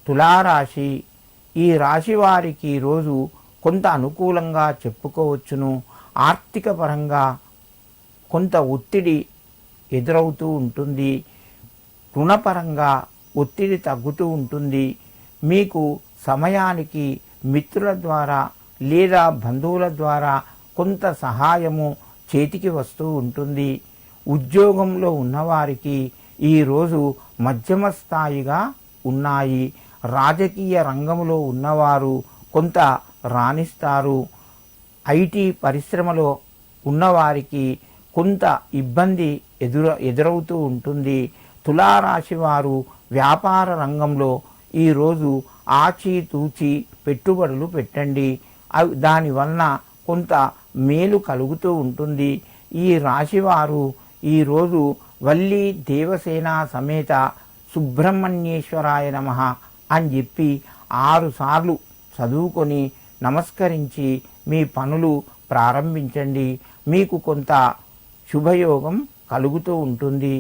తులారాశి. ఈ రాశి వారికి ఈరోజు కొంత అనుకూలంగా చెప్పుకోవచ్చును. ఆర్థిక పరంగా కొంత ఒత్తిడి ఎదురవుతూ ఉంటుంది. రుణపరంగా ఒత్తిడి తగ్గుతూ ఉంటుంది. మీకు సమయానికి మిత్రుల ద్వారా లేదా బంధువుల ద్వారా కొంత సహాయము చేతికి వస్తూ ఉంటుంది. ఉద్యోగంలో ఉన్నవారికి ఈరోజు మధ్యమ స్థాయిగా ఉన్నాయి. రాజకీయ రంగంలో ఉన్నవారు కొంత రాణిస్తారు. ఐటీ పరిశ్రమలో ఉన్నవారికి కొంత ఇబ్బంది ఎదురవుతూ ఉంటుంది. తులారాశి వారు వ్యాపార రంగంలో ఈరోజు ఆచితూచి పెట్టుబడులు పెట్టండి. దానివలన కొంత మేలు కలుగుతూ ఉంటుంది. ఈ రాశివారు ఈరోజు వల్లి దేవసేన సమేత సుబ్రహ్మణ్యేశ్వరాయ నమః అని చెప్పి 6 సార్లు చదువుకొని నమస్కరించి మీ పనులు ప్రారంభించండి. మీకు కొంత శుభయోగం కలుగుతూ ఉంటుంది.